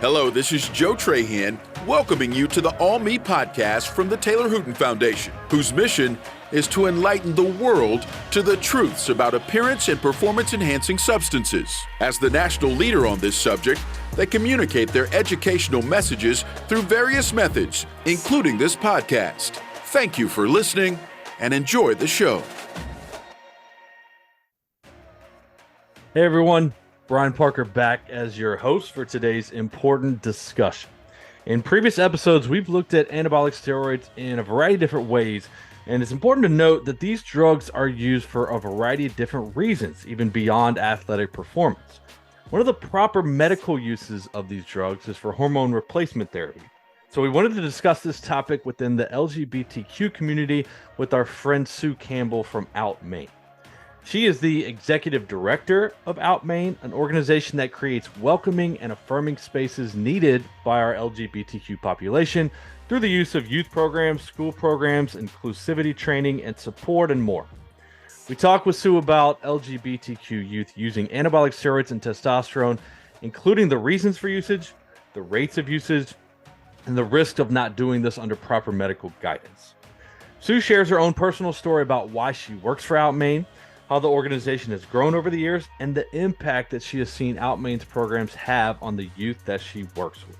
Hello, this is Joe Trahan, welcoming you to the All Me podcast from the Taylor Hooten Foundation, whose mission is to enlighten the world to the truths about appearance and performance-enhancing substances. As the national leader on this subject, they communicate their educational messages through various methods, including this podcast. Thank you for listening and enjoy the show. Hey everyone, Brian Parker back as your host for today's important discussion. In previous episodes, we've looked at anabolic steroids in a variety of different ways, and it's important to note that these drugs are used for a variety of different reasons, even beyond athletic performance. One of the proper medical uses of these drugs is for hormone replacement therapy. So we wanted to discuss this topic within the LGBTQ community with our friend Sue Campbell from OUT Maine. She is the executive director of OUT Maine, an organization that creates welcoming and affirming spaces needed by our LGBTQ population through the use of youth programs, school programs, inclusivity training, and support, and more. We talked with Sue about LGBTQ youth using anabolic steroids and testosterone, including the reasons for usage, the rates of usage, and the risk of not doing this under proper medical guidance. Sue shares her own personal story about why she works for OUT Maine, how the organization has grown over the years, and the impact that she has seen OUT Maine's programs have on the youth that she works with.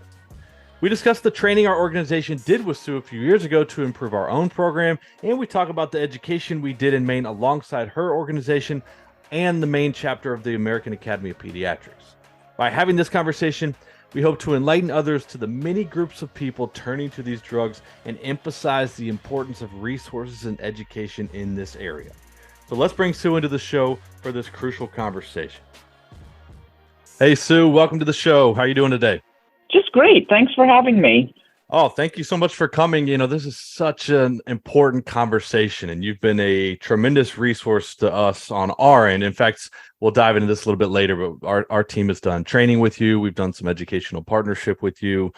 We discussed the training our organization did with Sue a few years ago to improve our own program, and we talk about the education we did in Maine alongside her organization and the Maine Chapter of the American Academy of Pediatrics. By having this conversation, we hope to enlighten others to the many groups of people turning to these drugs and emphasize the importance of resources and education in this area. So let's bring Sue into the show for this crucial conversation. Hey, Sue, welcome to the show. How are you doing today? Just great. Thanks for having me. Oh, thank you so much for coming. You know, this is such an important conversation, and you've been a tremendous resource to us on our end. In fact, we'll dive into this a little bit later, but our team has done training with you. We've done some educational partnership with you.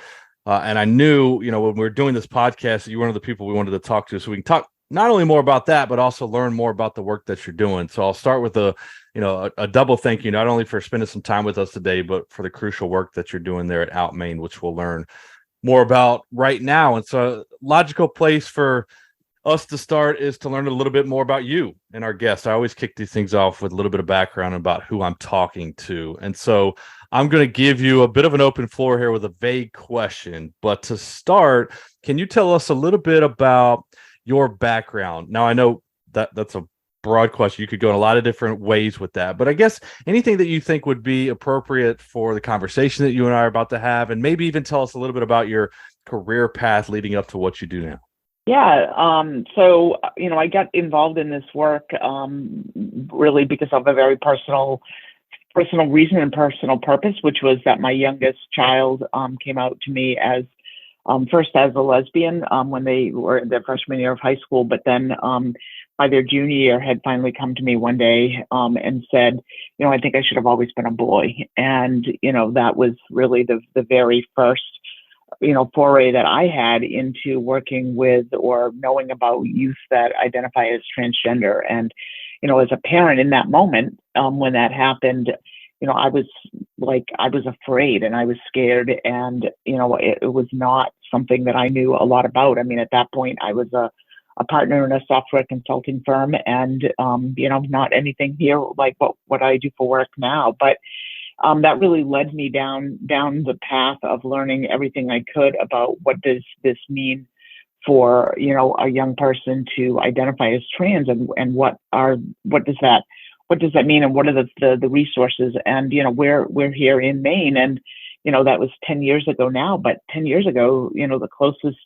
And I knew, you know, when we were doing this podcast, you were one of the people we wanted to talk to, so we can talk not only more about that, but also learn more about the work that you're doing. So I'll start with a double thank you, not only for spending some time with us today, but for the crucial work that you're doing there at OUT Maine, which we'll learn more about right now. And so a logical place for us to start is to learn a little bit more about you and our guests. I always kick these things off with a little bit of background about who I'm talking to. And so I'm going to give you a bit of an open floor here with a vague question. But to start, can you tell us a little bit about your background? Now, I know that that's a broad question. You could go in a lot of different ways with that, but I guess anything that you think would be appropriate for the conversation that you and I are about to have, and maybe even tell us a little bit about your career path leading up to what you do now. Yeah. So, I got involved in this work really because of a very personal reason and personal purpose, which was that my youngest child came out to me as first as a lesbian when they were in their freshman year of high school, but then by their junior year had finally come to me one day and said, I think I should have always been a boy. And, that was really the very first, foray that I had into working with or knowing about youth that identify as transgender. And, as a parent in that moment, when that happened, I was afraid and I was scared, and, it was not something that I knew a lot about. I mean, at that point, I was a partner in a software consulting firm, and, not anything here like what I do for work now. But that really led me down the path of learning everything I could about what does this mean for, a young person to identify as trans, and what does that mean, and what are the resources? And, we're here in Maine, and, that was 10 years ago now, but 10 years ago, the closest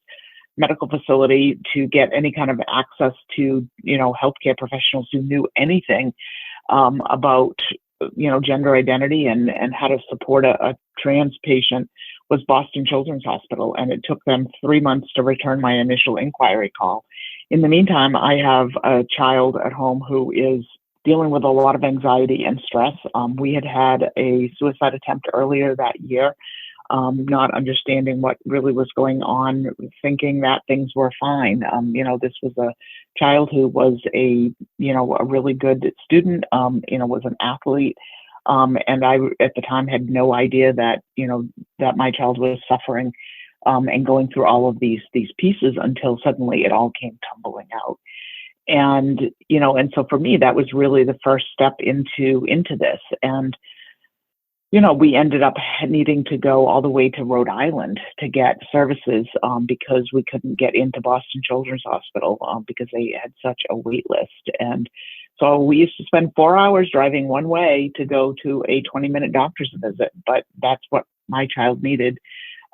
medical facility to get any kind of access to, healthcare professionals who knew anything about, gender identity and how to support a trans patient was Boston Children's Hospital. And it took them 3 months to return my initial inquiry call. In the meantime, I have a child at home who is dealing with a lot of anxiety and stress. We had a suicide attempt earlier that year, not understanding what really was going on, thinking that things were fine. This was a child who was a really good student, was an athlete, And I, at the time, had no idea that, that my child was suffering and going through all of these pieces until suddenly it all came tumbling out. And, and so for me, that was really the first step into this. And, we ended up needing to go all the way to Rhode Island to get services because we couldn't get into Boston Children's Hospital because they had such a wait list. And so we used to spend 4 hours driving one way to go to a 20-minute doctor's visit. But that's what my child needed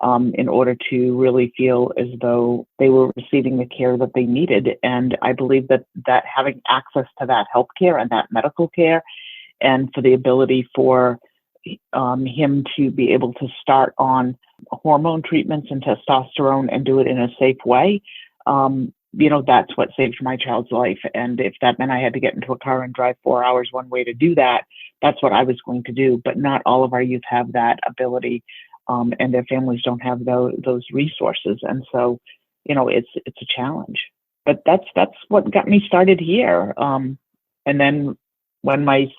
in order to really feel as though they were receiving the care that they needed. And I believe that having access to that healthcare and that medical care, and for the ability for him to be able to start on hormone treatments and testosterone and do it in a safe way, that's what saved my child's life. And if that meant I had to get into a car and drive 4 hours one way to do that, that's what I was going to do. But not all of our youth have that ability, and their families don't have those resources. And so, it's a challenge. But that's what got me started here. And then when my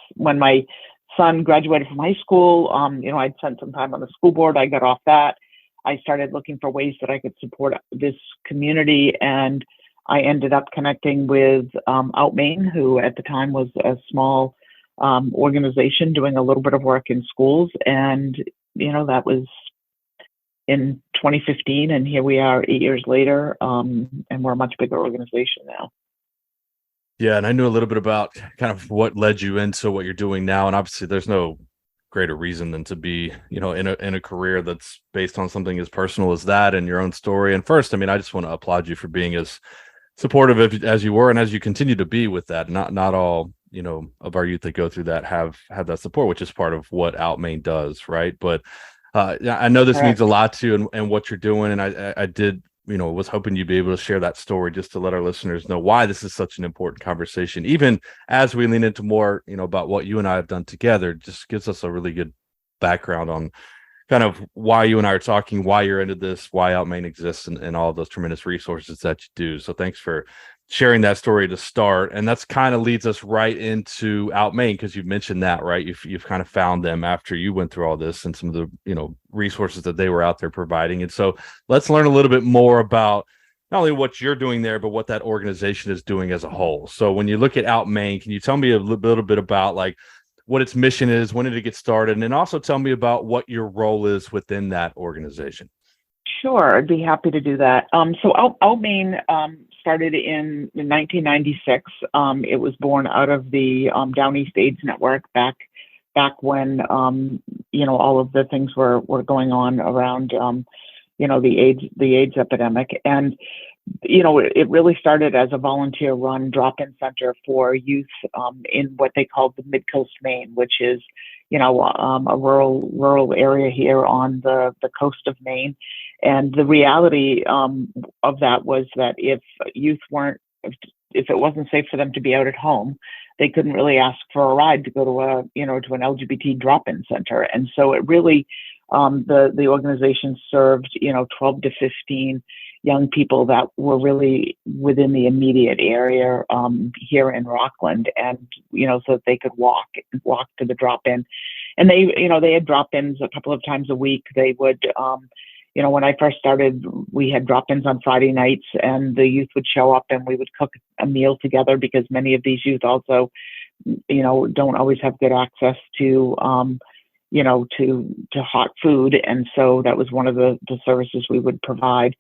son graduated from high school, I'd spent some time on the school board. I got off that. I started looking for ways that I could support this community, and I ended up connecting with OUT Maine, who at the time was a small organization doing a little bit of work in schools. And, that was in 2015, and here we are 8 years later, and we're a much bigger organization now. Yeah, and I knew a little bit about kind of what led you into what you're doing now, and obviously there's no greater reason than to be, in a career that's based on something as personal as that and your own story. And first, I just want to applaud you for being as supportive as you were and as you continue to be with that. Not all, of our youth that go through that have that support, which is part of what OUT Maine does, right? But I know this means a lot to you and what you're doing, and I did, was hoping you'd be able to share that story just to let our listeners know why this is such an important conversation, even as we lean into more, about what you and I have done together. Just gives us a really good background on kind of why you and I are talking, why you're into this, why OUT Maine exists, and all of those tremendous resources that you do. So thanks for sharing that story to start. And that's kind of leads us right into OUT Maine, because you've mentioned that, right? You've kind of found them after you went through all this and some of the, resources that they were out there providing. And so let's learn a little bit more about not only what you're doing there, but what that organization is doing as a whole. So when you look at OUT Maine, can you tell me a little bit about like what its mission is, when did it get started, and then also tell me about what your role is within that organization? Sure, I'd be happy to do that. So OUT Maine started in 1996. It was born out of the Down East AIDS Network back when all of the things were going on around the AIDS epidemic. And it really started as a volunteer-run drop-in center for youth in what they called the Mid-Coast Maine, which is a rural area here on the coast of Maine. And the reality of that was that if youth if it wasn't safe for them to be out at home, they couldn't really ask for a ride to go to to an LGBT drop-in center. And so it really, the organization served 12 to 15 young people that were really within the immediate area here in Rockland, and so that they could walk to the drop-in. And they had drop-ins a couple of times a week. They would when I first started, we had drop-ins on Friday nights, and the youth would show up and we would cook a meal together, because many of these youth also don't always have good access to to hot food. And so that was one of the services we would provide,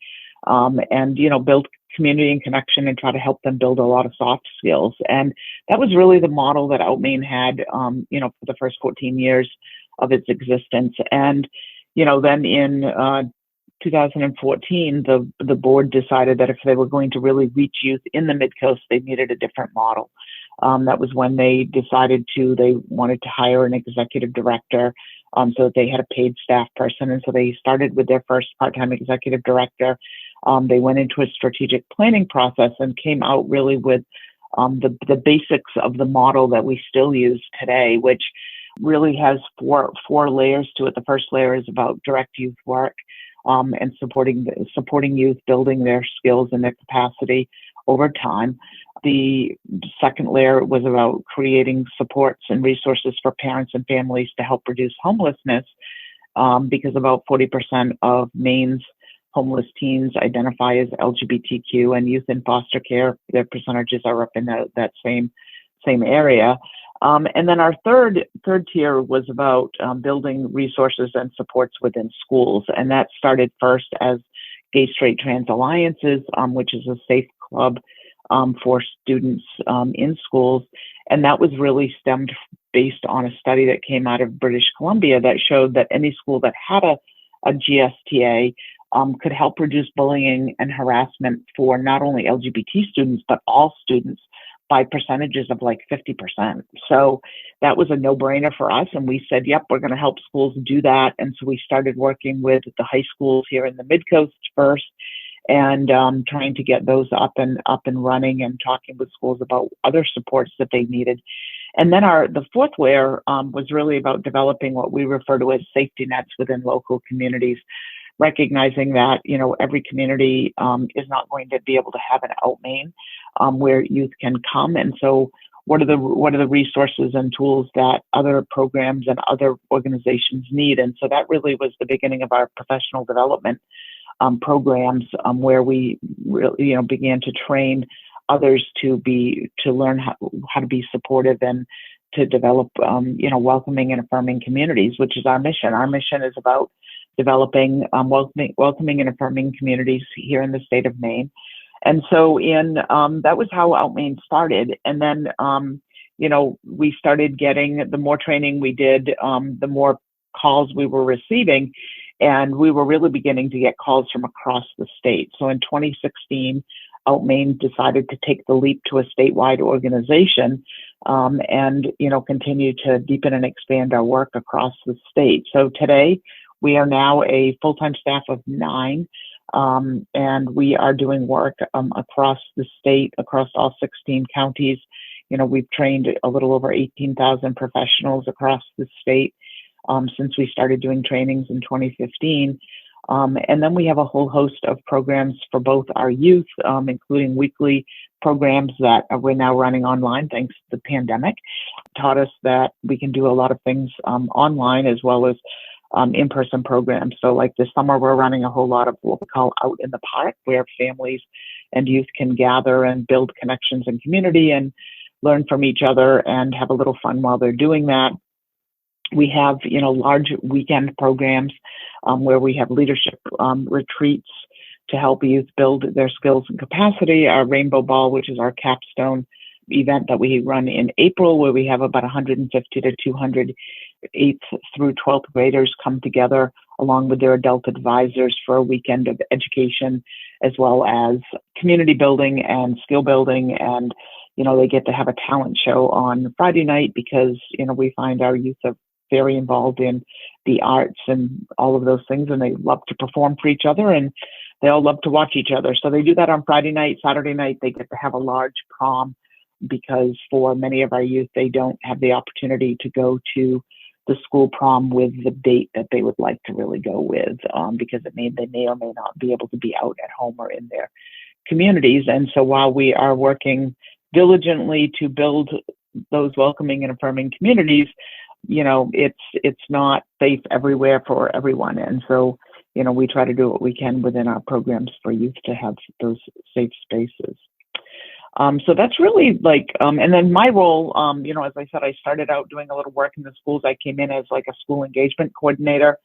and build community and connection and try to help them build a lot of soft skills. And that was really the model that OUT Maine had for the first 14 years of its existence. And then in 2014, the board decided that if they were going to really reach youth in the Mid-Coast, they needed a different model. That was when they decided they wanted to hire an executive director, so that they had a paid staff person. And so they started with their first part-time executive director. They went into a strategic planning process and came out really with the basics of the model that we still use today, which really has four layers to it. The first layer is about direct youth work, and supporting youth, building their skills and their capacity. over time. The second layer was about creating supports and resources for parents and families to help reduce homelessness, because about 40% of Maine's homeless teens identify as LGBTQ, and youth in foster care, their percentages are up in that same area. And then our third tier was about building resources and supports within schools, and that started first as Gay Straight Trans Alliances, which is a safe club for students in schools, and that was really stemmed based on a study that came out of British Columbia that showed that any school that had a GSTA could help reduce bullying and harassment for not only LGBT students, but all students by percentages of like 50%. So that was a no-brainer for us. And we said, yep, we're going to help schools do that. And so we started working with the high schools here in the Mid-Coast first, and trying to get those up and running, and talking with schools about other supports that they needed. And then the fourth layer was really about developing what we refer to as safety nets within local communities, recognizing that, you know, every community is not going to be able to have an OUT Maine where youth can come. And so what are the resources and tools that other programs and other organizations need? And so that really was the beginning of our professional development programs, where we really, you know, began to train others to learn how to be supportive and to develop, you know, welcoming and affirming communities, which is our mission. Our mission is about developing welcoming and affirming communities here in the state of Maine. And so that was how OUT Maine started. And then, you know, we started getting, the more training we did, the more calls we were receiving, and we were really beginning to get calls from across the state. So in 2016, OUT Maine decided to take the leap to a statewide organization, and, you know, continue to deepen and expand our work across the state. So today we are now a full-time staff of 9, and we are doing work across the state, across all 16 counties. You know, we've trained a little over 18,000 professionals across the state since we started doing trainings in 2015. And then we have a whole host of programs for both our youth, including weekly programs that we're now running online thanks to the pandemic. Taught us that we can do a lot of things online as well as in-person programs. So like this summer, we're running a whole lot of what we call Out in the Park, where families and youth can gather and build connections and community and learn from each other and have a little fun while they're doing that. We have, you know, large weekend programs where we have leadership retreats to help youth build their skills and capacity. Our Rainbow Ball, which is our capstone event that we run in April, where we have about 150 to 200 8th through 12th graders come together along with their adult advisors for a weekend of education, as well as community building and skill building. And, you know, they get to have a talent show on Friday night because, you know, we find our youth are very involved in the arts and all of those things, and they love to perform for each other, and they all love to watch each other. So they do that on Friday night. Saturday night, they get to have a large prom, because for many of our youth, they don't have the opportunity to go to the school prom with the date that they would like to really go with, because they may or may not be able to be out at home or in their communities. And so while we are working diligently to build those welcoming and affirming communities, you know, it's not safe everywhere for everyone. And so, you know, we try to do what we can within our programs for youth to have those safe spaces. So that's really like, and then my role, you know, as I said, I started out doing a little work in the schools. I came in as like a school engagement coordinator.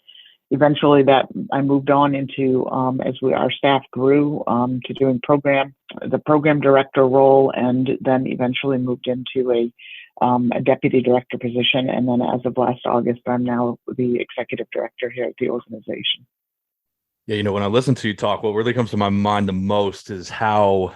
Eventually that I moved on into, as our staff grew, to doing the program director role, and then eventually moved into a deputy director position. And then as of last August, I'm now the executive director here at the organization. Yeah, you know, when I listen to you talk, what really comes to my mind the most is how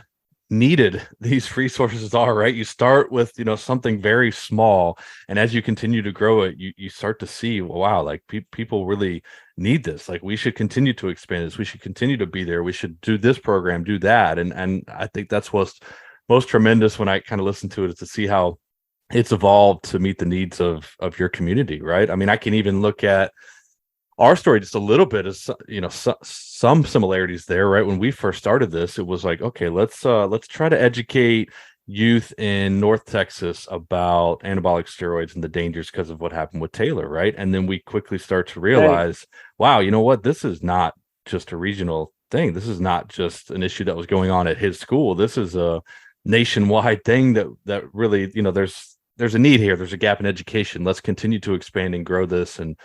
needed these resources are, right? You start with, you know, something very small, and as you continue to grow it, you start to see, wow, like people really need this. Like, we should continue to expand this. We should continue to be there. We should do this program, do that. And I think that's what's most tremendous when I kind of listen to it, is to see how it's evolved to meet the needs of your community, right? I mean, I can even look at our story just a little bit is, some similarities there, right? When we first started this, it was like, okay, let's try to educate youth in North Texas about anabolic steroids and the dangers because of what happened with Taylor, right? And then we quickly start to realize, wow, you know what? This is not just a regional thing. This is not just an issue that was going on at his school. This is a nationwide thing that really, there's a need here. There's a gap in education. Let's continue to expand and grow this and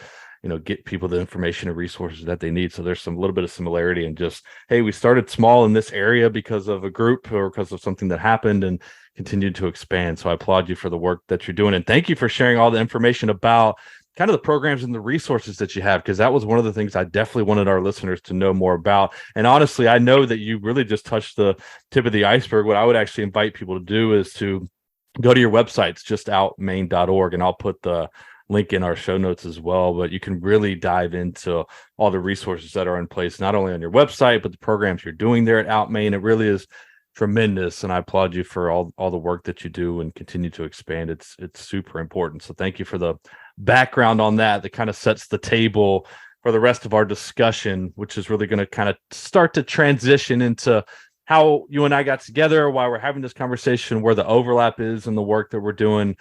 get people the information and resources that they need. So there's some little bit of similarity in just, hey, we started small in this area because of a group or because of something that happened and continued to expand. So I applaud you for the work that you're doing. And thank you for sharing all the information about kind of the programs and the resources that you have, because that was one of the things I definitely wanted our listeners to know more about. And honestly, I know that you really just touched the tip of the iceberg. What I would actually invite people to do is to go to your websites, just outmaine.org, and I'll put the link in our show notes as well. But you can really dive into all the resources that are in place, not only on your website, but the programs you're doing there at OUT Maine. It really is tremendous, and I applaud you for all the work that you do and continue to expand. It's super important. So thank you for the background on that kind of sets the table for the rest of our discussion, which is really going to kind of start to transition into how you and I got together, why we're having this conversation, where the overlap is in the work that we're doing,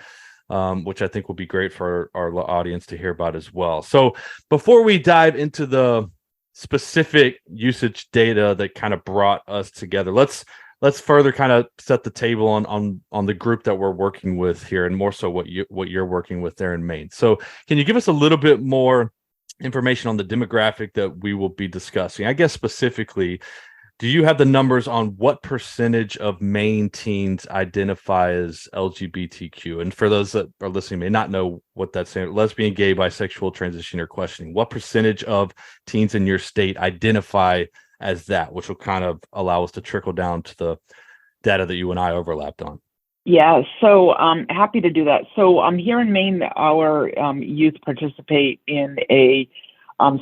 which I think will be great for our audience to hear about as well. So before we dive into the specific usage data that kind of brought us together, let's further kind of set the table on the group that we're working with here, and more so what you're working with there in Maine. So can you give us a little bit more information on the demographic that we will be discussing? I guess specifically, do you have the numbers on what percentage of Maine teens identify as LGBTQ? And for those that are listening may not know what that's saying, lesbian, gay, bisexual, transition, or questioning, what percentage of teens in your state identify as that, which will kind of allow us to trickle down to the data that you and I overlapped on? Yeah, so I'm happy to do that. So here in Maine, our youth participate in a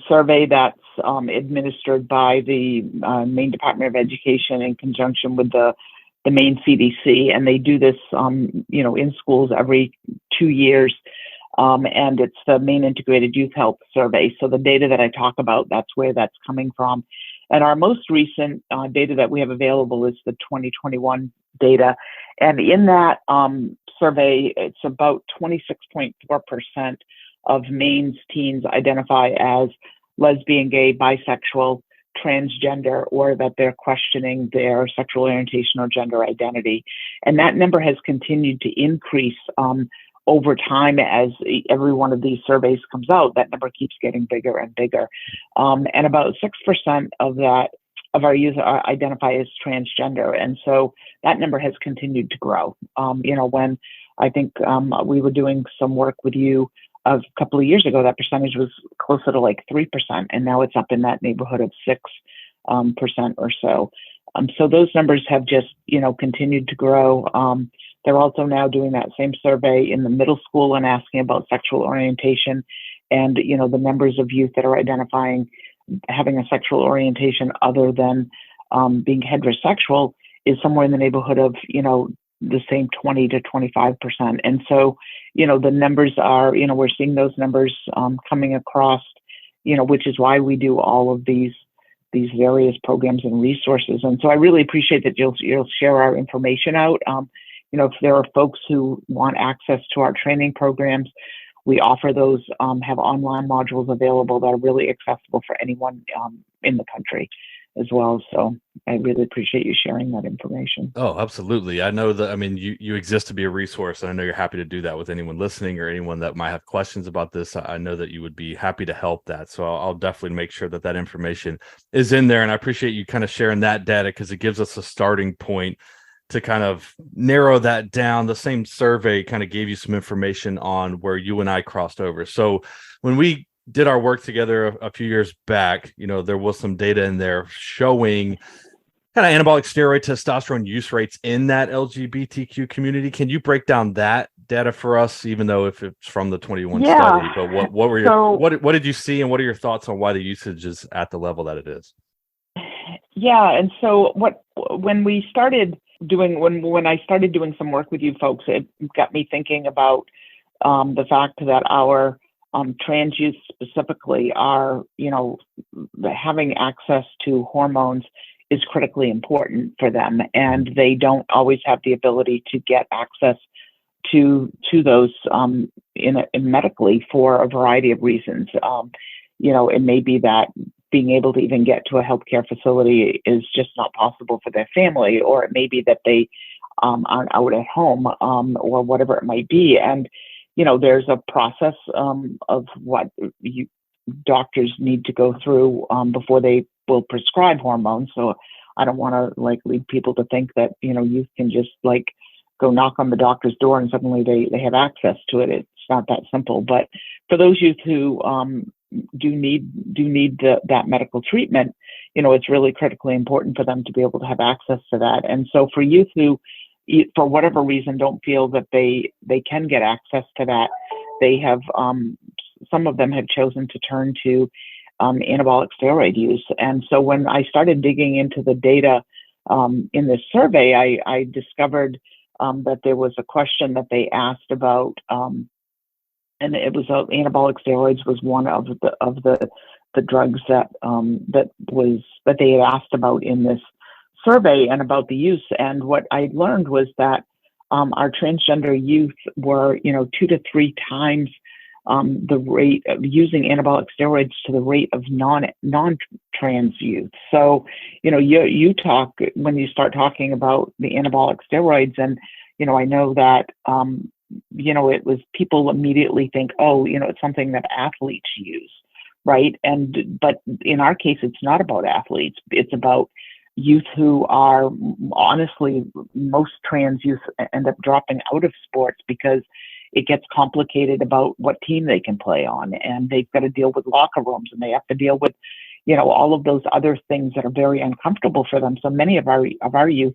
survey that's administered by the Maine Department of Education in conjunction with the Maine CDC, and they do this, in schools every 2 years, and it's the Maine Integrated Youth Health Survey. So the data that I talk about, that's where that's coming from. And our most recent data that we have available is the 2021 data. And in that survey, it's about 26.4% of Maine's teens identify as lesbian, gay, bisexual, transgender, or that they're questioning their sexual orientation or gender identity. And that number has continued to increase over time. As every one of these surveys comes out, that number keeps getting bigger and bigger. And about 6% of our youth identify as transgender. And so that number has continued to grow. When I think we were doing some work with you a couple of years ago, that percentage was closer to like 3%, and now it's up in that neighborhood of 6% or so. So those numbers have just, continued to grow. They're also now doing that same survey in the middle school and asking about sexual orientation. And, the numbers of youth that are identifying having a sexual orientation other than being heterosexual is somewhere in the neighborhood of, the same 20 to 25%. And so, the numbers are, we're seeing those numbers coming across, which is why we do all of these various programs and resources. And so I really appreciate that you'll share our information out. If there are folks who want access to our training programs, we offer those, have online modules available that are really accessible for anyone in the country as well. So I really appreciate you sharing that information. Oh, absolutely. I know that, you exist to be a resource, and I know you're happy to do that with anyone listening or anyone that might have questions about this. I know that you would be happy to help that. So I'll definitely make sure that information is in there. And I appreciate you kind of sharing that data, because it gives us a starting point to kind of narrow that down. The same survey kind of gave you some information on where you and I crossed over. So when we did our work together a few years back, there was some data in there showing kind of anabolic steroid testosterone use rates in that LGBTQ community. Can you break down that data for us, even though if it's from the 21 study, but what were what did you see, and what are your thoughts on why the usage is at the level that it is? Yeah. And so when I started doing some work with you folks, it got me thinking about the fact that our trans youth specifically are, having access to hormones is critically important for them, and they don't always have the ability to get access to those in medically for a variety of reasons. It may be that being able to even get to a healthcare facility is just not possible for their family, or it may be that they aren't out at home, or whatever it might be. And there's a process of what doctors need to go through before they will prescribe hormones. So I don't want to lead people to think that youth can just go knock on the doctor's door and suddenly they have access to it. It's not that simple. But for those youth who do need that medical treatment, it's really critically important for them to be able to have access to that. And so for youth who, for whatever reason, don't feel that they can get access to that, they have some of them have chosen to turn to anabolic steroid use. And so when I started digging into the data in this survey, I discovered that there was a question that they asked about, and it was anabolic steroids was one of the drugs that they had asked about in this survey and about the use. And what I learned was that our transgender youth were 2 to 3 times the rate of using anabolic steroids to the rate of non-trans youth. So, you talk, when you start talking about the anabolic steroids, and, I know that, it was, people immediately think, oh, it's something that athletes use, right? But in our case, it's not about athletes. It's about youth who are, honestly, most trans youth end up dropping out of sports because it gets complicated about what team they can play on, and they've got to deal with locker rooms, and they have to deal with, all of those other things that are very uncomfortable for them. So many of our youth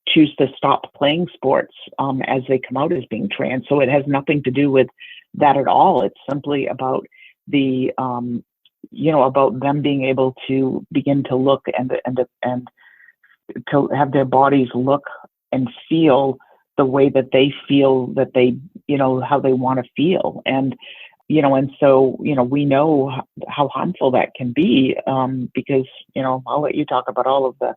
choose to stop playing sports as they come out as being trans. So it has nothing to do with that at all. It's simply about the about them being able to begin to look and to have their bodies look and feel the way that they feel that they, how they want to feel. And, and so, we know how harmful that can be because, I'll let you talk about all of the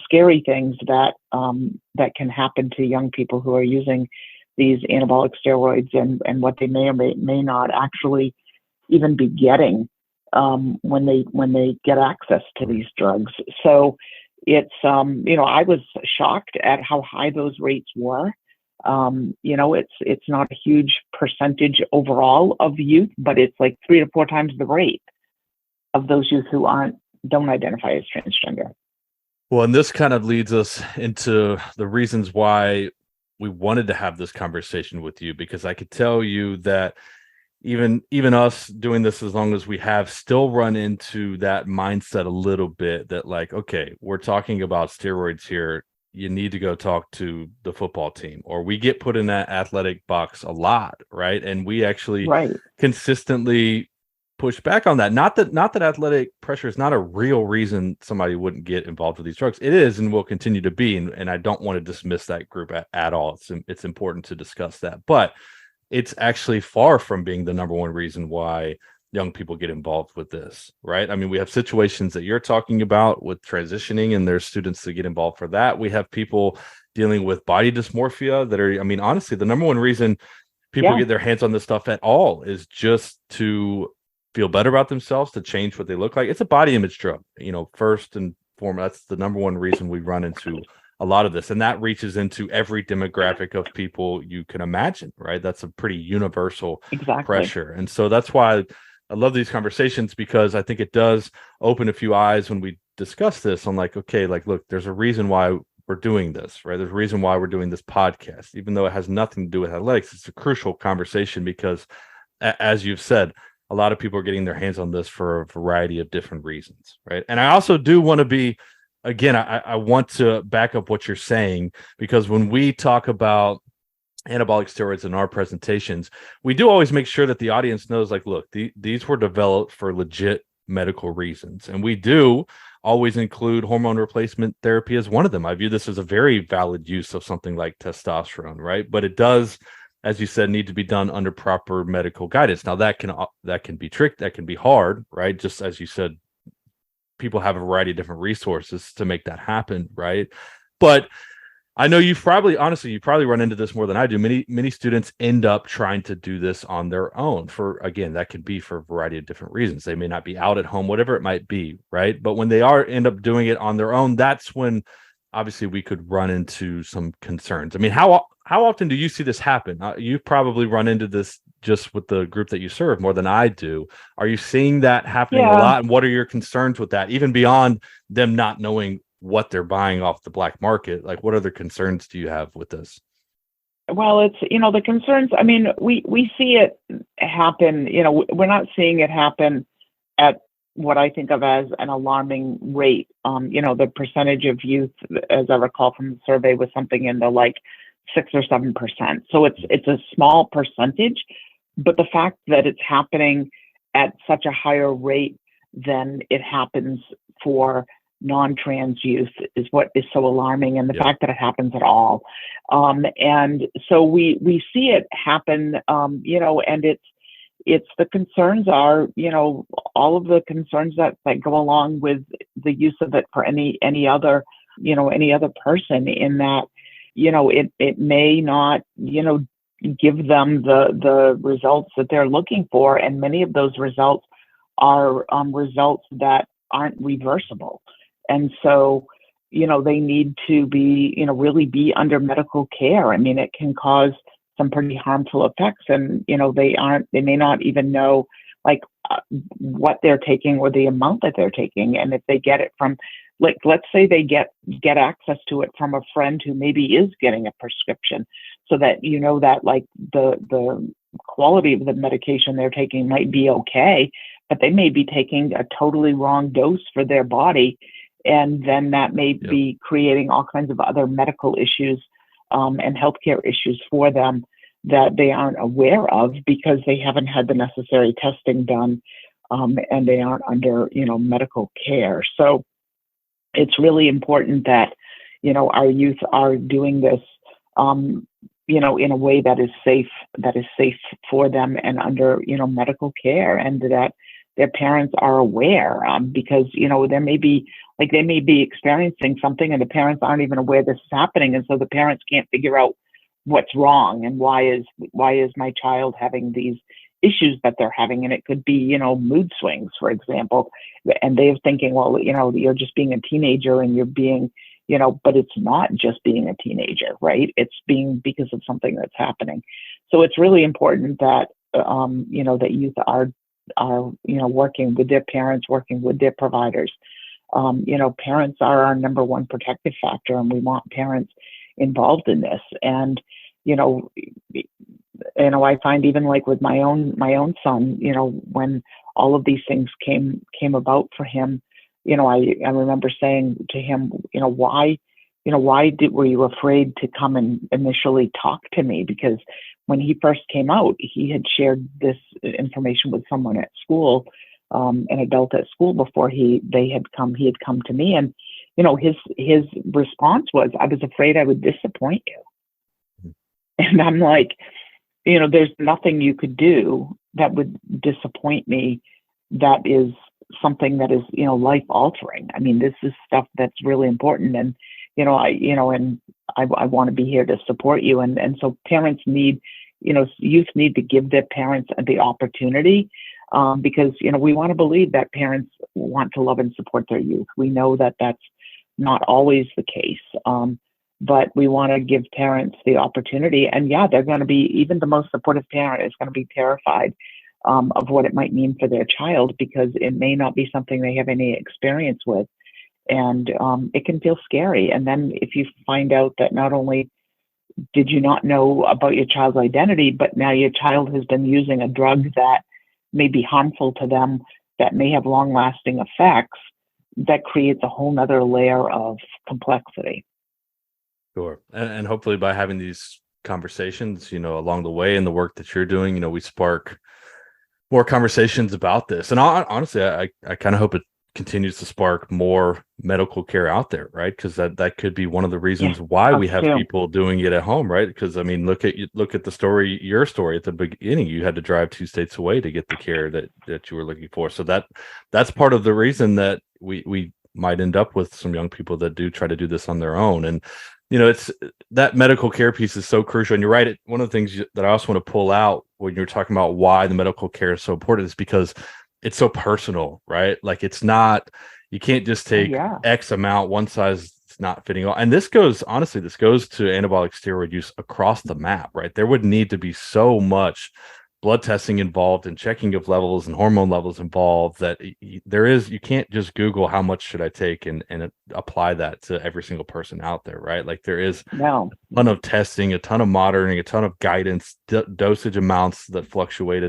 scary things that can happen to young people who are using these anabolic steroids and what they may or may not actually even be getting when they get access to these drugs. So it's, I was shocked at how high those rates were. It's not a huge percentage overall of youth, but it's 3 to 4 times the rate of those youth who don't identify as transgender. Well, and this kind of leads us into the reasons why we wanted to have this conversation with you, because I could tell you that even us doing this as long as we have still run into that mindset a little bit that okay, we're talking about steroids here. You need to go talk to the football team, or we get put in that athletic box a lot. Right. And we actually consistently push back on that. Not that athletic pressure is not a real reason somebody wouldn't get involved with these drugs. It is, and will continue to be. And I don't want to dismiss that group at all. It's important to discuss that, but it's actually far from being the number one reason why young people get involved with this, right? I mean, we have situations that you're talking about with transitioning, and there's students that get involved for that. We have people dealing with body dysmorphia that are, I mean, honestly, the number one reason people get their hands on this stuff at all is just to feel better about themselves, to change what they look like. It's a body image drug, first and foremost. That's the number one reason we run into a lot of this, and that reaches into every demographic of people you can imagine, right? That's a pretty universal pressure. And so that's why I love these conversations, because I think it does open a few eyes when we discuss this on okay, look, there's a reason why we're doing this, right? There's a reason why we're doing this podcast, even though it has nothing to do with athletics. It's a crucial conversation because, as you've said, a lot of people are getting their hands on this for a variety of different reasons, right? And I also do want to be, again, I want to back up what you're saying, because when we talk about anabolic steroids in our presentations, we do always make sure that the audience knows, look, these were developed for legit medical reasons. And we do always include hormone replacement therapy as one of them. I view this as a very valid use of something like testosterone, right? But it does as you said, need to be done under proper medical guidance. Now that can be tricked, that can be hard, right? Just as you said, people have a variety of different resources to make that happen, right? But I know you probably run into this more than I do. Many students end up trying to do this on their own that could be for a variety of different reasons. They may not be out at home, whatever it might be, right? But when they end up doing it on their own, that's when obviously we could run into some concerns. I mean, how often do you see this happen? You probably run into this just with the group that you serve more than I do. Are you seeing that happening a lot? And what are your concerns with that, even beyond them not knowing what they're buying off the black market? Like, what other concerns do you have with this? Well, it's, the concerns, I mean, we see it happen, we're not seeing it happen at what I think of as an alarming rate. The percentage of youth, as I recall from the survey, was something in the 6 or 7%. So it's a small percentage, but the fact that it's happening at such a higher rate than it happens for non-trans youth is what is so alarming, and the fact that it happens at all. And so we see it happen, and it's the concerns are, all of the concerns that go along with the use of it for any other person, in that, it may not, give them the results that they're looking for. And many of those results are results that aren't reversible. And so, they need to be, really be under medical care. I mean, it can cause some pretty harmful effects, and, they may not even know what they're taking or the amount that they're taking. And if they get it from, let's say they get access to it from a friend who maybe is getting a prescription, so that, that the quality of the medication they're taking might be okay, but they may be taking a totally wrong dose for their body. And then that may be creating all kinds of other medical issues and healthcare issues for them that they aren't aware of, because they haven't had the necessary testing done, and they aren't under, medical care. So it's really important that, our youth are doing this, in a way that is safe for them and under, medical care, and that their parents are aware, because, there may be, they may be experiencing something and the parents aren't even aware this is happening. And so the parents can't figure out what's wrong and why is my child having these issues that they're having. And it could be, mood swings, for example, and they're thinking, well, you're just being a teenager and you're being, but it's not just being a teenager, right? It's being because of something that's happening. So it's really important that, that youth are, working with their parents, working with their providers. Parents are our number one protective factor, and we want parents involved in this. And, I find even with my own son, when all of these things came about for him, I remember saying to him, why were you afraid to come and initially talk to me? Because when he first came out, he had shared this information with someone at school, an adult at school, before he had come to me. And, his response was, I was afraid I would disappoint you. And I'm like, there's nothing you could do that would disappoint me. That is something that is, life altering. I mean, this is stuff that's really important. And, I want to be here to support you. And so parents need, youth need to give their parents the opportunity, because, we want to believe that parents want to love and support their youth. We know that that's not always the case. But we want to give parents the opportunity. And they're going to be, even the most supportive parent is going to be terrified of what it might mean for their child, because it may not be something they have any experience with. And it can feel scary. And then if you find out that not only did you not know about your child's identity, but now your child has been using a drug that may be harmful to them, that may have long-lasting effects, that creates a whole nother layer of complexity. Sure. And hopefully by having these conversations, along the way in the work that you're doing, we spark more conversations about this. And honestly, I kind of hope it continues to spark more medical care out there, right? Because that could be one of the reasons Yeah, why us we have too. people doing it at home, right? Because I mean, look at the story, your story at the beginning. You had to drive 2 states away to get the care that you were looking for. So that's part of the reason that we might end up with some young people that do try to do this on their own. And it's that medical care piece is so crucial. And you're right. One of the things that I also want to pull out when you're talking about why the medical care is so important is because it's so personal, right? Like it's not, you can't just take Yeah. X amount, one size is not fitting all. And this goes to anabolic steroid use across the map, right? There would need to be so much blood testing involved and checking of levels and hormone levels involved that you can't just Google how much should I take and apply that to every single person out there, right? Like there is No. a ton of testing, a ton of monitoring, a ton of guidance, dosage amounts that fluctuate.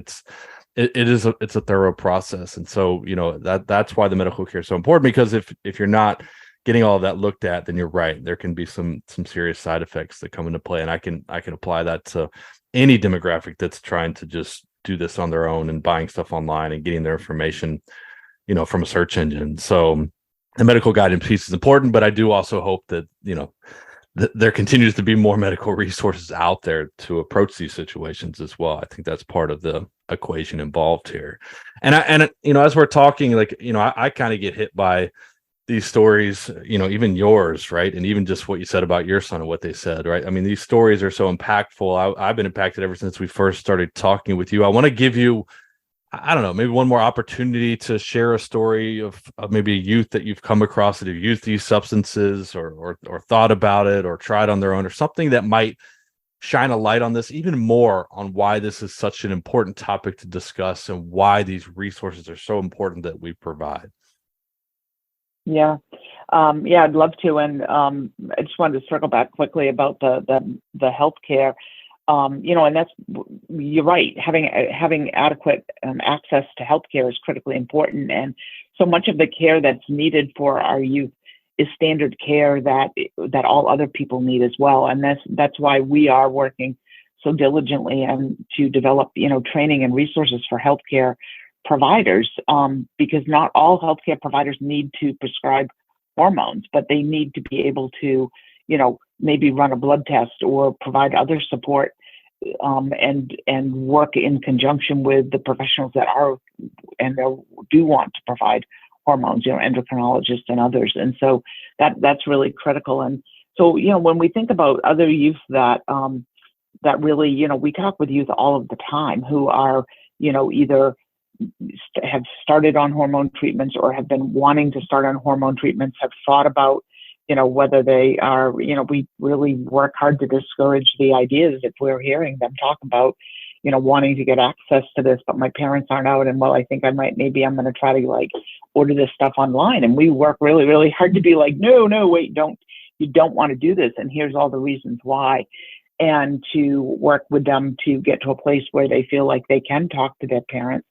It's a thorough process. And so, that's why the medical care is so important, because if you're not getting all of that looked at, then you're right. There can be some serious side effects that come into play. And I can apply that to any demographic that's trying to just do this on their own and buying stuff online and getting their information, from a search engine. So the medical guidance piece is important, but I do also hope that, there continues to be more medical resources out there to approach these situations as well. I think that's part of the equation involved here. And as we're talking, like, I kind of get hit by these stories, even yours, right? And even just what you said about your son and what they said, right? I mean, these stories are so impactful. I've been impacted ever since we first started talking with you. I want to give you, I don't know, maybe one more opportunity to share a story of maybe a youth that you've come across that have used these substances or thought about it or tried on their own, or something that might shine a light on this even more, on why this is such an important topic to discuss and why these resources are so important that we provide. Yeah. I'd love to. And I just wanted to circle back quickly about the healthcare. And that's, you're right. Having adequate access to healthcare is critically important. And so much of the care that's needed for our youth is standard care that all other people need as well. And that's why we are working so diligently and to develop, training and resources for healthcare providers, because not all healthcare providers need to prescribe hormones, but they need to be able to, maybe run a blood test or provide other support, and work in conjunction with the professionals that are and do want to provide hormones, endocrinologists and others. And so that's really critical. And so, when we think about other youth that really, we talk with youth all of the time who are, either have started on hormone treatments or have been wanting to start on hormone treatments, have thought about, whether they are, we really work hard to discourage the ideas if we're hearing them talk about, wanting to get access to this, but my parents aren't out. And well, I think maybe I'm going to try to order this stuff online. And we work really, really hard to be like, no, wait, you don't want to do this. And here's all the reasons why. And to work with them to get to a place where they feel like they can talk to their parents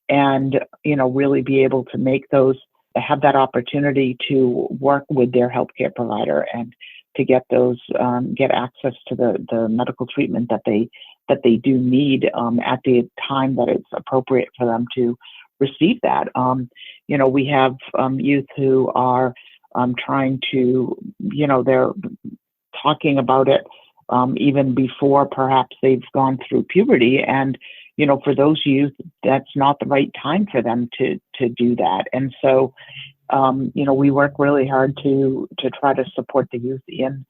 and, really be able to have that opportunity to work with their healthcare provider and to get get access to the medical treatment that they do need at the time that it's appropriate for them to receive that. We have youth who are trying to, they're talking about it even before perhaps they've gone through puberty. And for those youth, that's not the right time for them to do that. And so, we work really hard to try to support the youth in,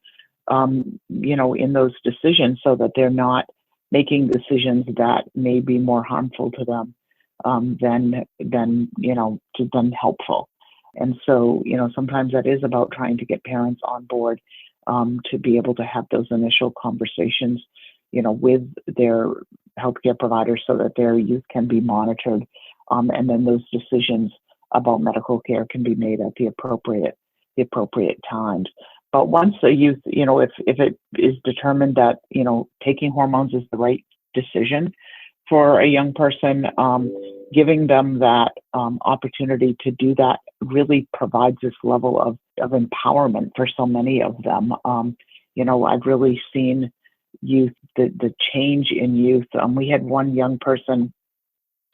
in those decisions so that they're not making decisions that may be more harmful to them than helpful. And so, sometimes that is about trying to get parents on board to be able to have those initial conversations, with their healthcare providers so that their youth can be monitored. And then those decisions about medical care can be made at the appropriate times. But once the youth, if it is determined that, taking hormones is the right decision for a young person, giving them that opportunity to do that really provides this level of empowerment for so many of them. I've really seen youth, the change in youth. We had one young person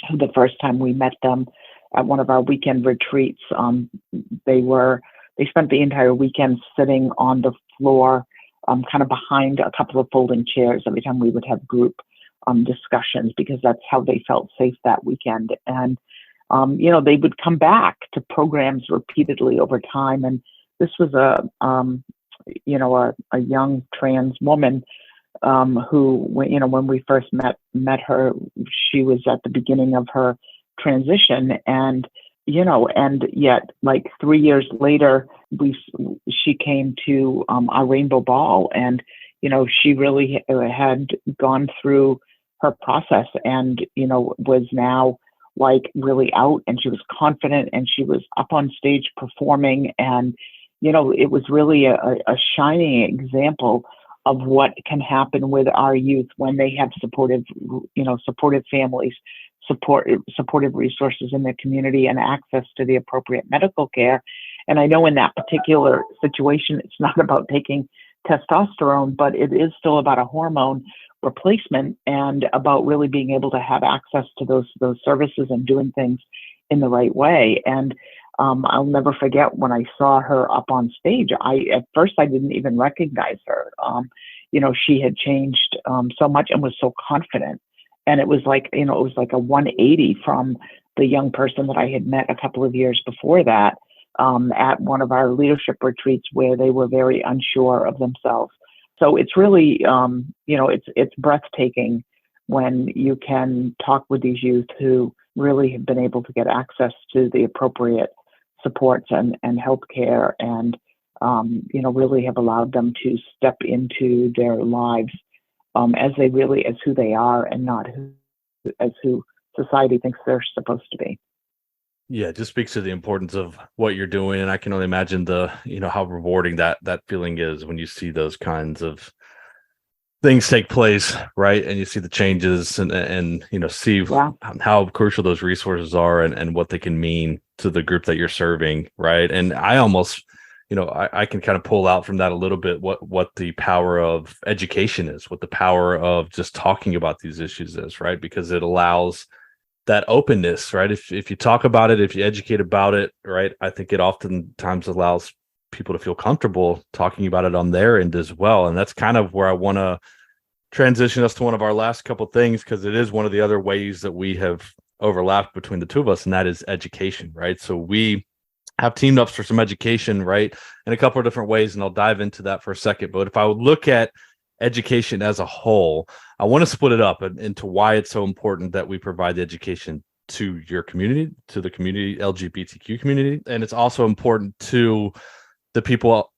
who the first time we met them at one of our weekend retreats. They spent the entire weekend sitting on the floor, kind of behind a couple of folding chairs every time we would have group discussions, because that's how they felt safe that weekend. And they would come back to programs repeatedly over time. And this was a young trans woman who, when we first met her, she was at the beginning of her transition, and yet like 3 years later, she came to our Rainbow Ball, and she really had gone through her process, and was now like really out, and she was confident, and she was up on stage performing, and it was really a shining example of what can happen with our youth when they have supportive families, supportive resources in their community, and access to the appropriate medical care. And I know in that particular situation, it's not about taking testosterone, but it is still about a hormone replacement, and about really being able to have access to those services and doing things in the right way. And I'll never forget when I saw her up on stage. At first I didn't even recognize her. She had changed so much and was so confident. And it was like, it was like a 180 from the young person that I had met a couple of years before that, at one of our leadership retreats, where they were very unsure of themselves. So it's really, it's breathtaking when you can talk with these youth who really have been able to get access to the appropriate supports and healthcare, and really have allowed them to step into their lives as who they are, and not as who society thinks they're supposed to be. Yeah, it just speaks to the importance of what you're doing, and I can only imagine how rewarding that feeling is when you see those kinds of things take place, right? And you see the changes, and see how crucial those resources are, and what they can mean to the group that you're serving, right? And I almost, I can kind of pull out from that a little bit what the power of education is, what the power of just talking about these issues is, right? Because it allows that openness, right? If you talk about it, if you educate about it, right, I think it oftentimes allows people to feel comfortable talking about it on their end as well. And that's kind of where I want to transition us to one of our last couple things, because it is one of the other ways that we have overlapped between the two of us, and that is education, right? So we have teamed up for some education, right, in a couple of different ways, and I'll dive into that for a second. But if I would look at education as a whole, I want to split it up into why it's so important that we provide the education to your community, to the community, LGBTQ community, and it's also important to the people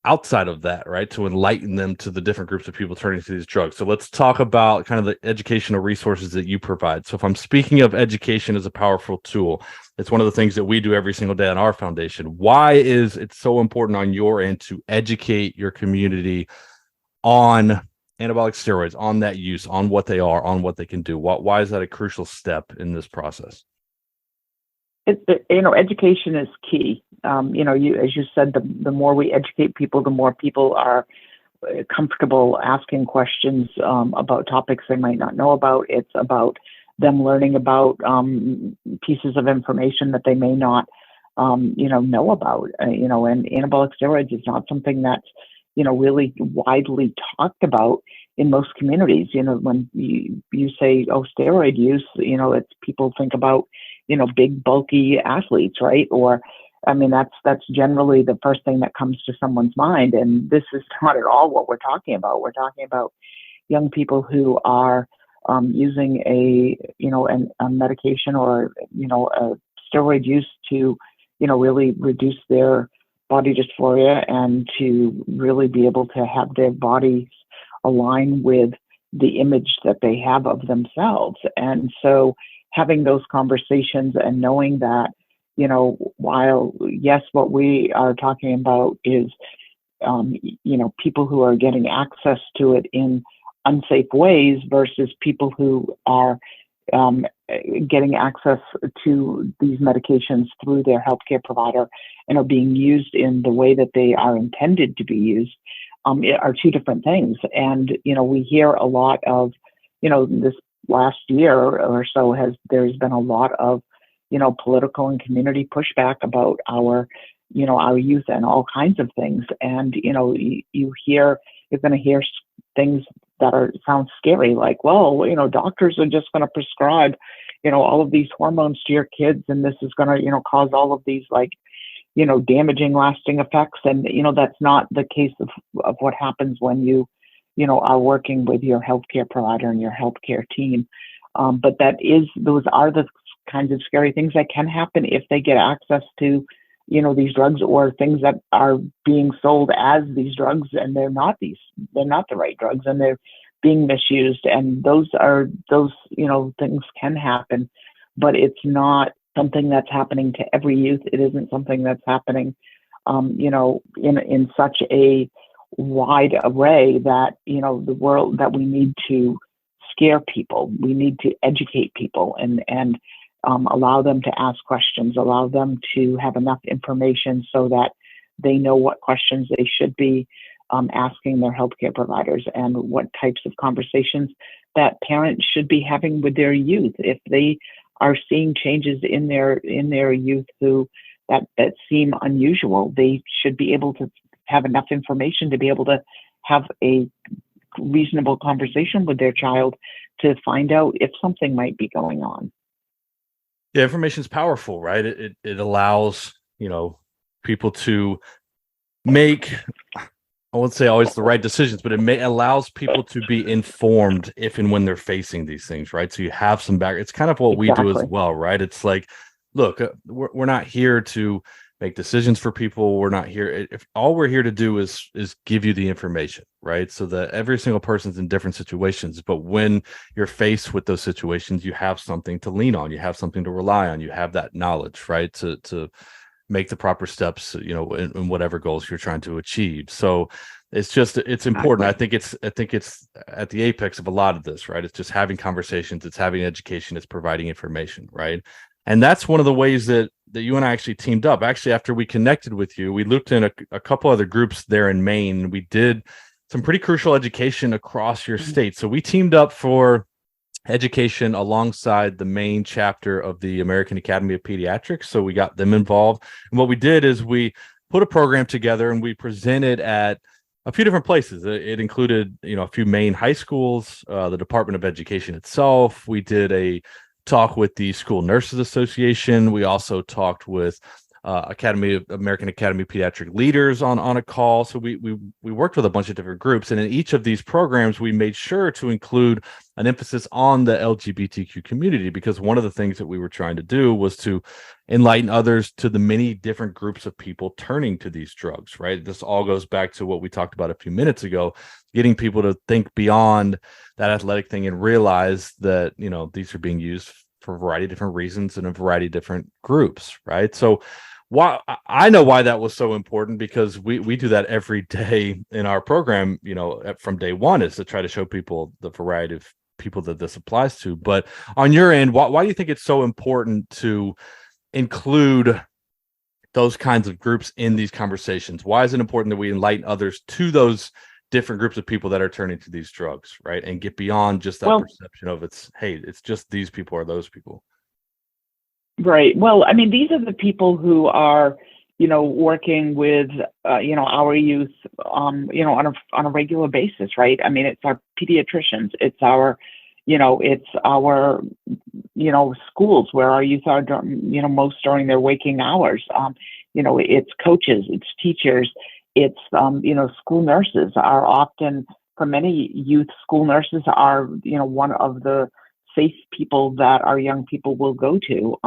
outside of that, right, to enlighten them to the different groups of people turning to these drugs. So let's talk about kind of the educational resources that you provide. So if I'm speaking of education as a powerful tool, it's one of the things that we do every single day on our foundation. Why is it so important on your end to educate your community on anabolic steroids, on that use, on what they are, on what they can do? Why is that a crucial step in this process? Education is key. As you said, the more we educate people, the more people are comfortable asking questions about topics they might not know about. It's about them learning about pieces of information that they may not, know about. And anabolic steroids is not something that's, really widely talked about in most communities. When you say, oh, steroid use, it's people think about, big, bulky athletes, right? Or, that's generally the first thing that comes to someone's mind. And this is not at all what we're talking about. We're talking about young people who are using a medication or, a steroid use to, really reduce their body dysphoria and to really be able to have their bodies align with the image that they have of themselves. And so having those conversations and knowing that, while yes, what we are talking about is, people who are getting access to it in unsafe ways versus people who are getting access to these medications through their healthcare provider and are being used in the way that they are intended to be used, are two different things. And, we hear a lot of, this last year or so there's been a lot of, political and community pushback about our youth and all kinds of things. And, you're going to hear things that sound scary, like, well, doctors are just going to prescribe, all of these hormones to your kids, and this is going to, cause all of these, like, damaging lasting effects. And, that's not the case of what happens when you are working with your healthcare provider and your healthcare team. But those are the kinds of scary things that can happen if they get access to, these drugs, or things that are being sold as these drugs, and they're not the right drugs, and they're being misused. And those things can happen, but it's not something that's happening to every youth. It isn't something that's happening, in such a wide array that, the world, that we need to scare people. We need to educate people and allow them to ask questions, allow them to have enough information so that they know what questions they should be asking their healthcare providers, and what types of conversations that parents should be having with their youth if they are seeing changes in their youth that seem unusual. They should be able to have enough information to be able to have a reasonable conversation with their child to find out if something might be going on. Yeah, information is powerful, right? It allows, people to make, I won't say always the right decisions, but allows people to be informed if and when they're facing these things, right? So you have some back. It's kind of what we do as well, right? It's like, look, we're not here to make decisions for people. We're not here. If all we're here to do is give you the information, right? So that every single person's in different situations, but when you're faced with those situations, you have something to lean on, you have something to rely on, you have that knowledge, right? To make the proper steps, in whatever goals you're trying to achieve. So it's important. I think it's at the apex of a lot of this, right? It's just having conversations, it's having education, it's providing information, right? And that's one of the ways that you and I actually teamed up. Actually, after we connected with you, we looked in a couple other groups there in Maine. We did some pretty crucial education across your state. So we teamed up for education alongside the Maine chapter of the American Academy of Pediatrics. So we got them involved. And what we did is we put a program together and we presented at a few different places. It included, a few Maine high schools, the Department of Education itself. We did a talk with the School Nurses Association. We also talked with American Academy of Pediatric leaders on a call. So we worked with a bunch of different groups, and in each of these programs, we made sure to include an emphasis on the LGBTQ community, because one of the things that we were trying to do was to enlighten others to the many different groups of people turning to these drugs, right? This all goes back to what we talked about a few minutes ago, getting people to think beyond that athletic thing and realize that, these are being used for a variety of different reasons in a variety of different groups, right? So I know why that was so important, because we do that every day in our program, from day one, is to try to show people the variety of people that this applies to. But on your end, why do you think it's so important to include those kinds of groups in these conversations? Why is it important that we enlighten others to those different groups of people that are turning to these drugs, right? And get beyond just that perception of it's just these people or those people. Right. Well, I mean, these are the people who are, working with, our youth, on a regular basis, right? I mean, it's our pediatricians, it's our, schools where our youth are, most during their waking hours. It's coaches, it's teachers, it's, school nurses are often, for many youth, school nurses are, one of the safe people that our young people will go to.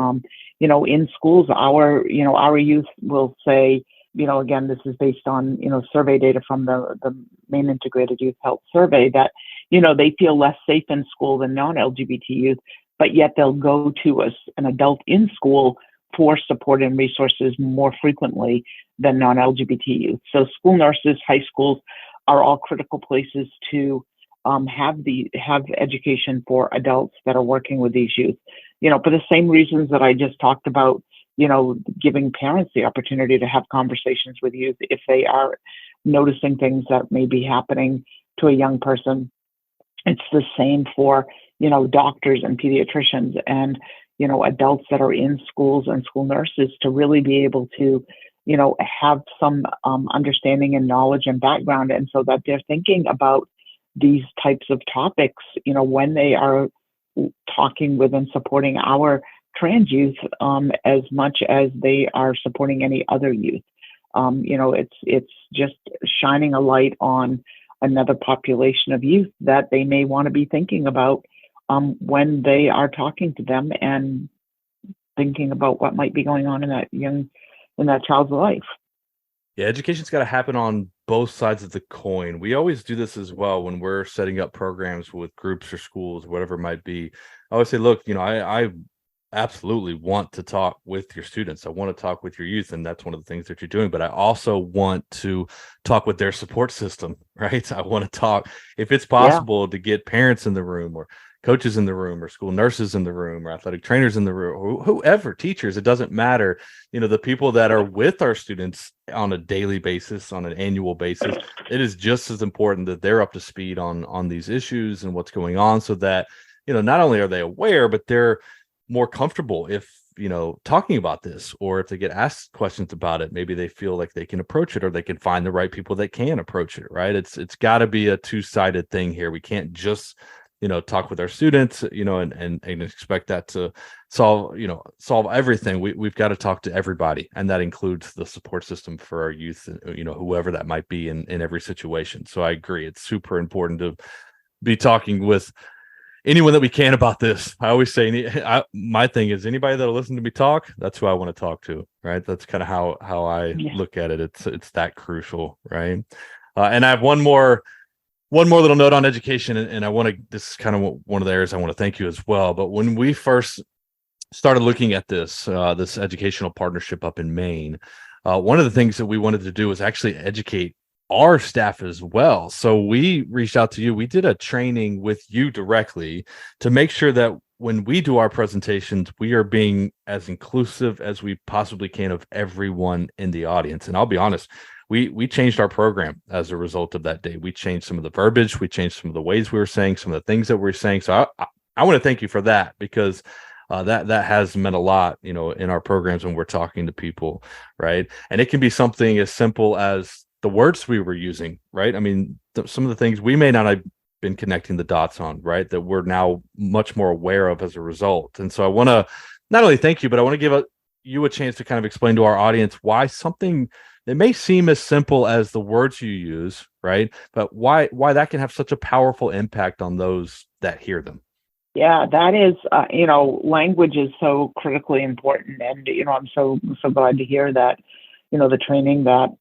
In schools, our youth will say, again, this is based on, survey data from the Maine Integrated Youth Health Survey, that, they feel less safe in school than non-LGBT youth, but yet they'll go to an adult in school for support and resources more frequently than non-LGBT youth. So school nurses, high schools are all critical places to have education for adults that are working with these youth, for the same reasons that I just talked about, giving parents the opportunity to have conversations with youth if they are noticing things that may be happening to a young person. It's the same for, doctors and pediatricians. And, adults that are in schools and school nurses to really be able to, have some understanding and knowledge and background, and so that they're thinking about these types of topics, when they are talking with and supporting our trans youth, as much as they are supporting any other youth. It's just shining a light on another population of youth that they may want to be thinking about when they are talking to them and thinking about what might be going on in that child's life. Yeah, education's got to happen on both sides of the coin. We always do this as well when we're setting up programs with groups or schools, whatever it might be. I always say, look, I absolutely want to talk with your students. I want to talk with your youth, and that's one of the things that you're doing. But I also want to talk with their support system, right? I want to talk, if it's possible, to get parents in the room, or coaches in the room, or school nurses in the room, or athletic trainers in the room, or whoever, teachers, it doesn't matter. The people that are with our students on a daily basis, on an annual basis, it is just as important that they're up to speed on these issues and what's going on, so that, not only are they aware, but they're more comfortable if, talking about this, or if they get asked questions about it, maybe they feel like they can approach it, or they can find the right people that can approach it, right? It's got to be a two-sided thing here. We can't just talk with our students, and expect that to solve everything. We've got to talk to everybody, and that includes the support system for our youth, whoever that might be in every situation. So I agree, it's super important to be talking with anyone that we can about this. I always say, my thing is, anybody that'll listen to me talk, that's who I want to talk to, right? That's kind of how I look at it. It's that crucial, right? And I have one more little note on education, and I want to, this is kind of one of the areas I want to thank you as well. But when we first started looking at this educational partnership up in Maine, one of the things that we wanted to do was actually educate our staff as well. So we reached out to you. We did a training with you directly to make sure that when we do our presentations, we are being as inclusive as we possibly can of everyone in the audience. And I'll be honest, we changed our program as a result of that day. We changed some of the verbiage. We changed some of the ways we were saying, some of the things that we were saying. So I want to thank you for that, because that has meant a lot, in our programs when we're talking to people, right? And it can be something as simple as the words we were using, right? I mean, some of the things we may not have been connecting the dots on, right, that we're now much more aware of as a result. And so I want to not only thank you, but I want to give you a chance to kind of explain to our audience why something that may seem as simple as the words you use, right, but why that can have such a powerful impact on those that hear them. Yeah, that is, language is so critically important. And, I'm so glad to hear that, the training that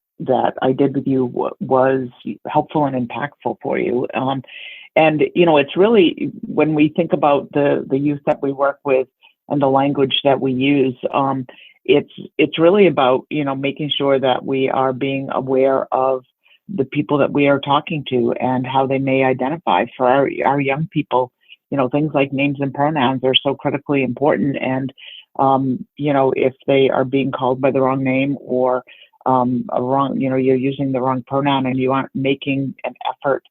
I did with you was helpful and impactful for you. And, it's really, when we think about the youth that we work with and the language that we use, it's really about, making sure that we are being aware of the people that we are talking to and how they may identify. For our young people, things like names and pronouns are so critically important. And, if they are being called by the wrong name, or you're using the wrong pronoun, and you aren't making an effort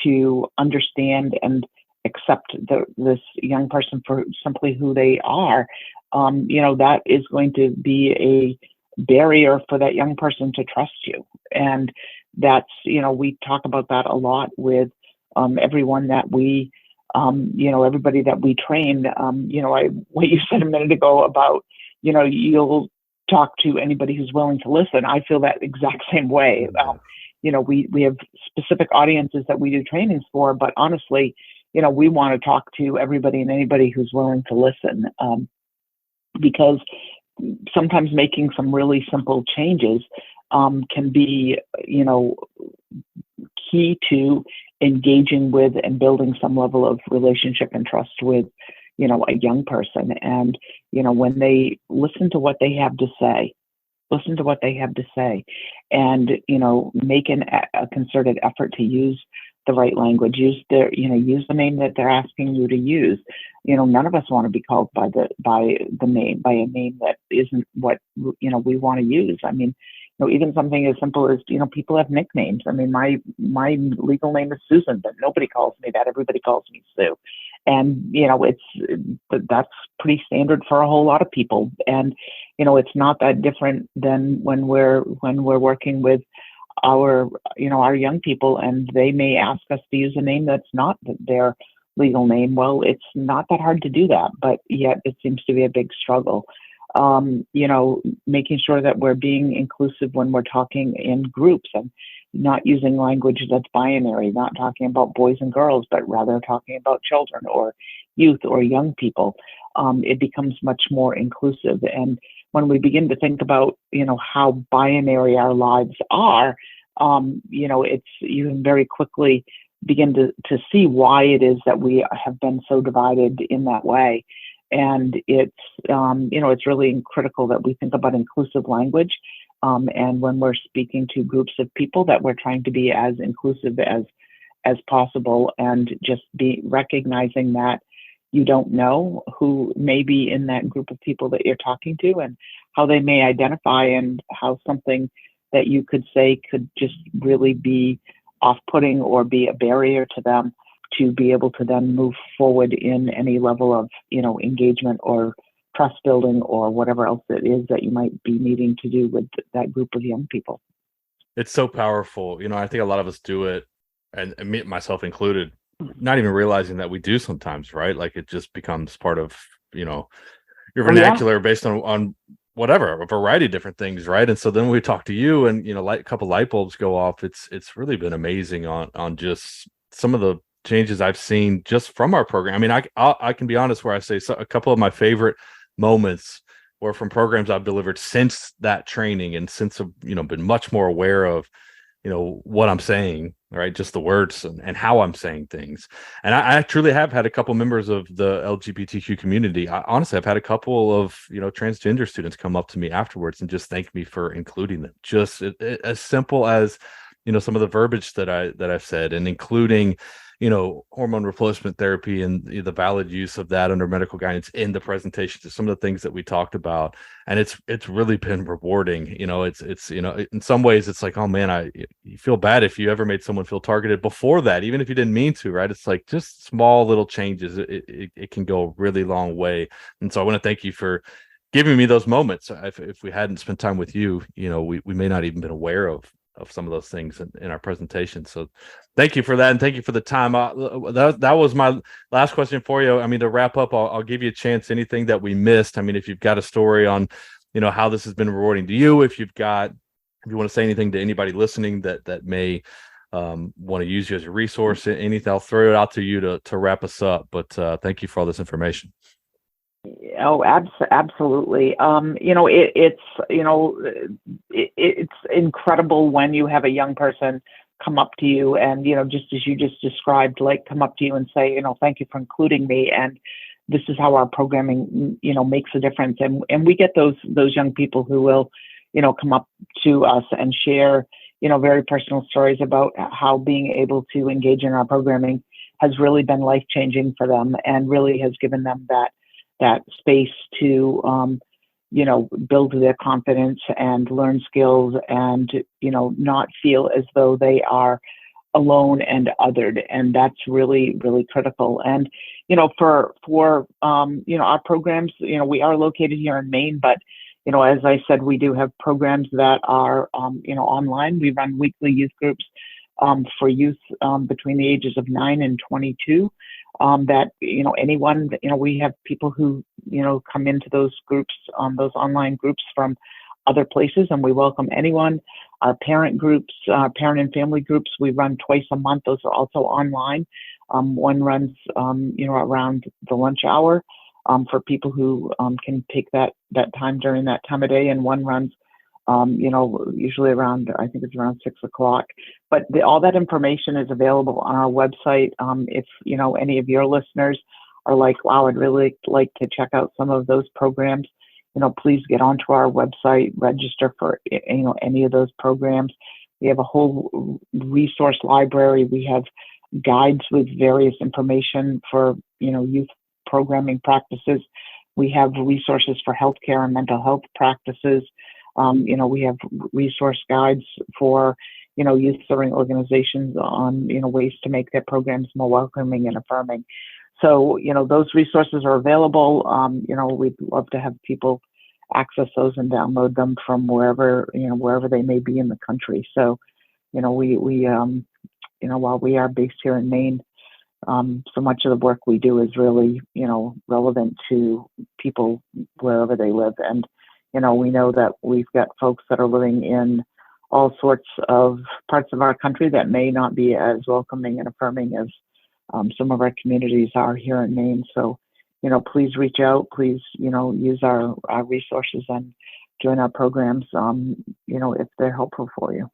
to understand and accept this young person for simply who they are, that is going to be a barrier for that young person to trust you. And that's, we talk about that a lot with everyone that we, everybody that we train. What you said a minute ago about, you'll talk to anybody who's willing to listen. I feel that exact same way. We have specific audiences that we do trainings for, but honestly, we want to talk to everybody and anybody who's willing to listen, because sometimes making some really simple changes can be, key to engaging with and building some level of relationship and trust with, a young person. And, when they listen to what they have to say, and, make a concerted effort to use the right language, use the name that they're asking you to use. None of us want to be called by a name that isn't what, we want to use. I mean, even something as simple as, people have nicknames. I mean, my legal name is Susan, but nobody calls me that. Everybody calls me Sue. And, that's pretty standard for a whole lot of people. And, it's not that different than when we're working with our young people, and they may ask us to use a name that's not their legal name. Well, it's not that hard to do that, but yet it seems to be a big struggle. Making sure that we're being inclusive when we're talking in groups and not using language that's binary, not talking about boys and girls, but rather talking about children or youth or young people. It becomes much more inclusive. And when we begin to think about, how binary our lives are, you can very quickly begin to see why it is that we have been so divided in that way. And it's really critical that we think about inclusive language. And when we're speaking to groups of people, that we're trying to be as inclusive as possible, and just be recognizing that you don't know who may be in that group of people that you're talking to and how they may identify, and how something that you could say could just really be off-putting or be a barrier to them to be able to then move forward in any level of, engagement or trust building or whatever else it is that you might be needing to do with that group of young people. It's so powerful. I think a lot of us do it, and me, myself included, not even realizing that we do sometimes, right? Like it just becomes part of, your vernacular based on whatever, a variety of different things, right? And so then we talk to you, and a couple light bulbs go off. It's really been amazing on just some of the changes I've seen just from our program. I mean, I can be honest where I say a couple of my favorite moments were from programs I've delivered since that training, and since I've been much more aware of what I'm saying, right? Just the words and how I'm saying things. And I truly have had a couple members of the LGBTQ community. Honestly, I've had a couple of, transgender students come up to me afterwards and just thank me for including them. Just as simple as, some of the verbiage that I've said, and including, hormone replacement therapy and the valid use of that under medical guidance in the presentation to some of the things that we talked about. And it's really been rewarding. It's in some ways it's like, oh man, you feel bad if you ever made someone feel targeted before that, even if you didn't mean to, right? It's like just small little changes. It can go a really long way. And so I want to thank you for giving me those moments. If we hadn't spent time with you, we may not even been aware of some of those things in our presentation. So thank you for that. And thank you for the time. That was my last question for you. I mean, to wrap up, I'll give you a chance. Anything that we missed? I mean, if you've got a story on, how this has been rewarding to you, if you want to say anything to anybody listening that may want to use you as a resource, anything, I'll throw it out to you to wrap us up. But thank you for all this information. Oh, absolutely. It's incredible when you have a young person come up to you and, just as you just described, like come up to you and say, thank you for including me. And this is how our programming, makes a difference. And we get those young people who will, come up to us and share, very personal stories about how being able to engage in our programming has really been life-changing for them, and really has given them that space to, build their confidence and learn skills and, not feel as though they are alone and othered. And that's really, really critical. And, for our programs, we are located here in Maine, but, as I said, we do have programs that are, online. We run weekly youth groups for youth between the ages of 9 and 22. That, anyone, we have people who, come into those groups, those online groups from other places, and we welcome anyone. Our parent groups, parent and family groups, we run twice a month. Those are also online. One runs, around the lunch hour for people who can take that time during that time of day, and one runs usually around, I think it's around 6 o'clock. But all that information is available on our website. If, any of your listeners are like, wow, I'd really like to check out some of those programs, please get onto our website, register for, any of those programs. We have a whole resource library. We have guides with various information for, youth programming practices. We have resources for healthcare and mental health practices. We have resource guides for, youth serving organizations on, ways to make their programs more welcoming and affirming. So, those resources are available. We'd love to have people access those and download them from wherever they may be in the country. So, while we are based here in Maine, so much of the work we do is really, relevant to people wherever they live. And, we know that we've got folks that are living in all sorts of parts of our country that may not be as welcoming and affirming as some of our communities are here in Maine. So, please reach out, please, use our resources and join our programs, if they're helpful for you.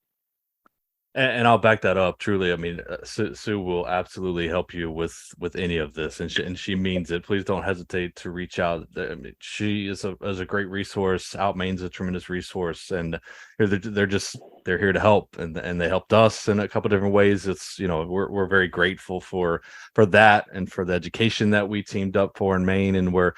And I'll back that up. Truly, I mean, Sue will absolutely help you with any of this, and she means it. Please don't hesitate to reach out. I mean, she is a great resource. OUT Maine's a tremendous resource, and they're here to help, and they helped us in a couple different ways. It's we're very grateful for that and for the education that we teamed up for in Maine, and we're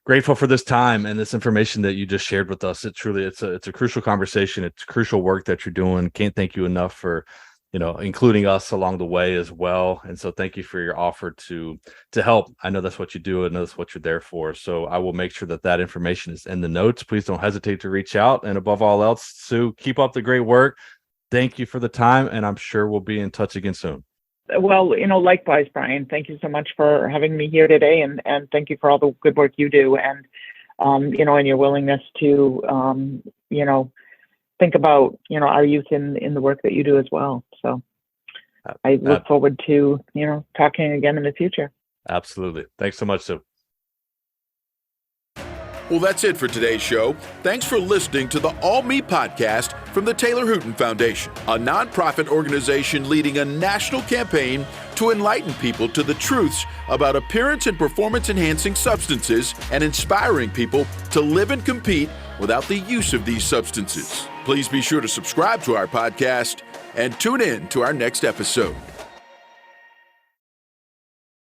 grateful for this time and this information that you just shared with us. It's a crucial conversation. It's crucial work that you're doing. Can't thank you enough for, including us along the way as well. And so thank you for your offer to help. I know that's what you do. I know that's what you're there for. So I will make sure that information is in the notes. Please don't hesitate to reach out. And above all else, Sue, keep up the great work. Thank you for the time. And I'm sure we'll be in touch again soon. Well, likewise, Brian, thank you so much for having me here today, and thank you for all the good work you do, and, and your willingness to, think about, our youth in the work that you do as well. So I look forward to, talking again in the future. Absolutely. Thanks so much, Sue. Well, that's it for today's show. Thanks for listening to the All Me podcast from the Taylor Hooten Foundation, a nonprofit organization leading a national campaign to enlighten people to the truths about appearance and performance-enhancing substances and inspiring people to live and compete without the use of these substances. Please be sure to subscribe to our podcast and tune in to our next episode.